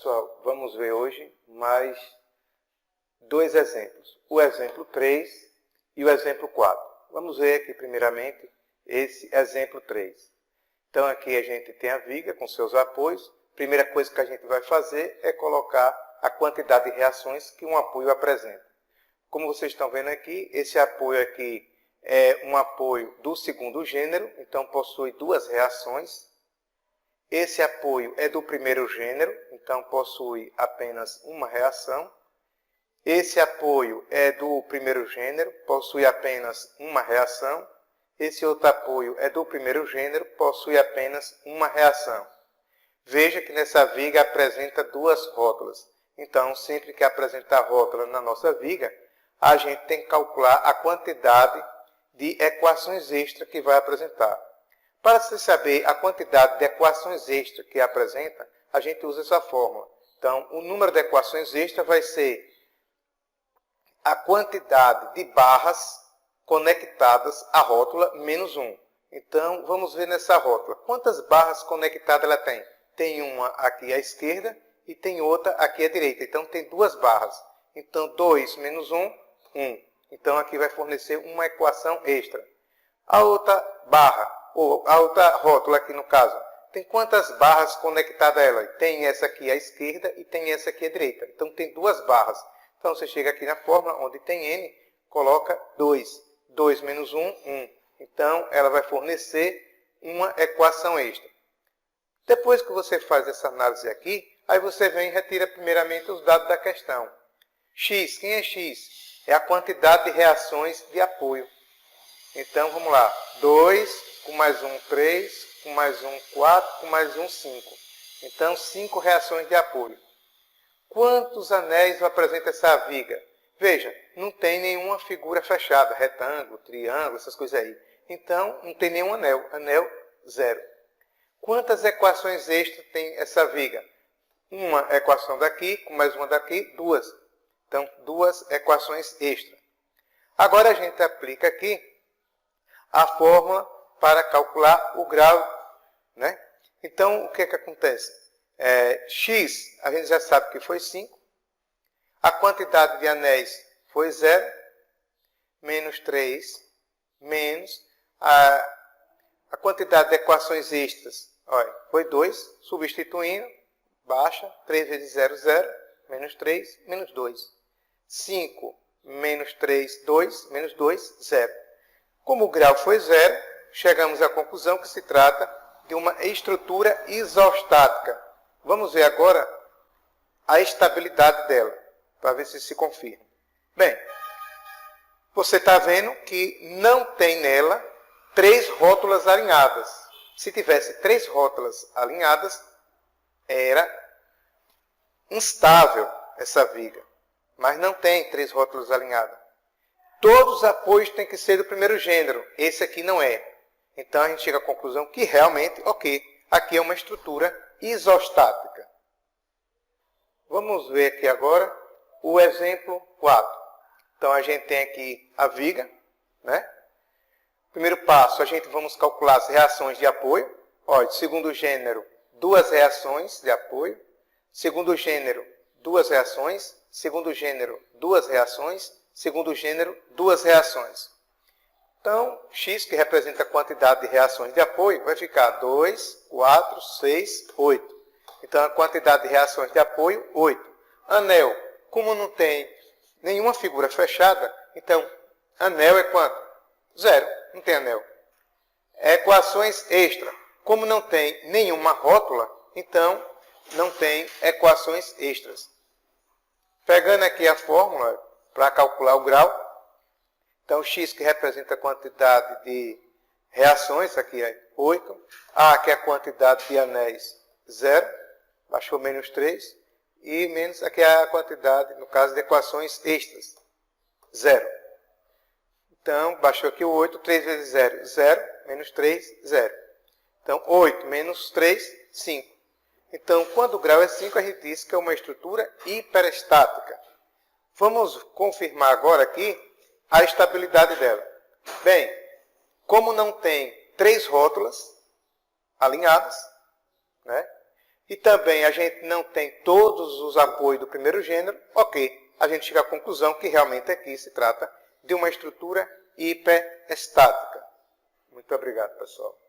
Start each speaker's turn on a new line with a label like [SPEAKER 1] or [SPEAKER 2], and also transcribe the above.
[SPEAKER 1] pessoal, vamos ver hoje mais dois exemplos. O exemplo 3 e o exemplo 4. Vamos ver aqui primeiramente esse exemplo 3. Então aqui a gente tem a viga com seus apoios. Primeira coisa que a gente vai fazer é colocar a quantidade de reações que um apoio apresenta. Como vocês estão vendo aqui, esse apoio aqui é um apoio do segundo gênero, então possui duas reações. Esse apoio é do primeiro gênero, então possui apenas uma reação. Esse apoio é do primeiro gênero, possui apenas uma reação. Esse outro apoio é do primeiro gênero, possui apenas uma reação. Veja que nessa viga apresenta duas rótulas. Então, sempre que apresentar rótula na nossa viga, a gente tem que calcular a quantidade de equações extra que vai apresentar. Para se saber a quantidade de equações extra que apresenta, a gente usa essa fórmula. Então, o número de equações extra vai ser a quantidade de barras conectadas à rótula menos 1. Então, vamos ver nessa rótula. Quantas barras conectadas ela tem? Tem uma aqui à esquerda e tem outra aqui à direita. Então, tem duas barras. Então, 2 menos 1, 1. Então, aqui vai fornecer uma equação extra. A outra barra, ou a outra rótula aqui no caso, tem quantas barras conectadas a ela? Tem essa aqui à esquerda e tem essa aqui à direita. Então, tem duas barras. Então, você chega aqui na fórmula, onde tem N, coloca 2. 2 menos 1, 1. Então, ela vai fornecer uma equação extra. Depois que você faz essa análise aqui, aí você vem e retira primeiramente os dados da questão. X, quem é X? É a quantidade de reações de apoio. Então, vamos lá. 2 com mais 1, 3, com mais 1, 4, com mais 1, 5. Então, 5 reações de apoio. Quantos anéis apresenta essa viga? Veja, não tem nenhuma figura fechada, retângulo, triângulo, essas coisas aí. Então, não tem nenhum anel. Anel, 0. Quantas equações extras tem essa viga? Uma equação daqui, com mais uma daqui, 2. Então, 2 equações extras. Agora, a gente aplica aqui a fórmula para calcular o grau, né? Então, o que é que acontece? X, a gente já sabe que foi 5. A quantidade de anéis foi 0. Menos 3. Menos a quantidade de equações extras, olha, foi 2. Substituindo, baixa. 3 vezes 0, 0. Menos 3, menos 2. 5 menos 3, 2. Menos 2, 0. Como o grau foi 0, chegamos à conclusão que se trata de uma estrutura isostática. Vamos ver agora a estabilidade dela, para ver se confirma. Bem, você está vendo que não tem nela 3 rótulas alinhadas. Se tivesse 3 rótulas alinhadas, era instável essa viga. Mas não tem 3 rótulas alinhadas. Todos os apoios têm que ser do primeiro gênero. Esse aqui não é. Então, a gente chega à conclusão que realmente, ok, aqui é uma estrutura isostática. Vamos ver aqui agora o exemplo 4. Então, a gente tem aqui a viga, né? Primeiro passo, a gente vamos calcular as reações de apoio. Olha, segundo gênero, 2 reações de apoio. Segundo gênero, 2 reações. Segundo gênero, 2 reações. Segundo gênero, 2 reações. Então, X, que representa a quantidade de reações de apoio, vai ficar 2, 4, 6, 8. Então, a quantidade de reações de apoio, 8. Anel, como não tem nenhuma figura fechada, então, anel é quanto? 0, não tem anel. Equações extra, como não tem nenhuma rótula, então, não tem equações extras. Pegando aqui a fórmula para calcular o grau, então, X, que representa a quantidade de reações, aqui é 8. A, que é a quantidade de anéis, 0. Baixou menos 3. E menos, aqui é a quantidade, no caso, de equações extras, 0. Então, baixou aqui o 8. 3 vezes 0, 0. Menos 3, 0. Então, 8 menos 3, 5. Então, quando o grau é 5, a gente diz que é uma estrutura hiperestática. Vamos confirmar agora aqui a estabilidade dela. Bem, como não tem 3 rótulas alinhadas, né? e também a gente não tem todos os apoios do primeiro gênero, ok, a gente chega à conclusão que realmente aqui se trata de uma estrutura hiperestática. Muito obrigado, pessoal.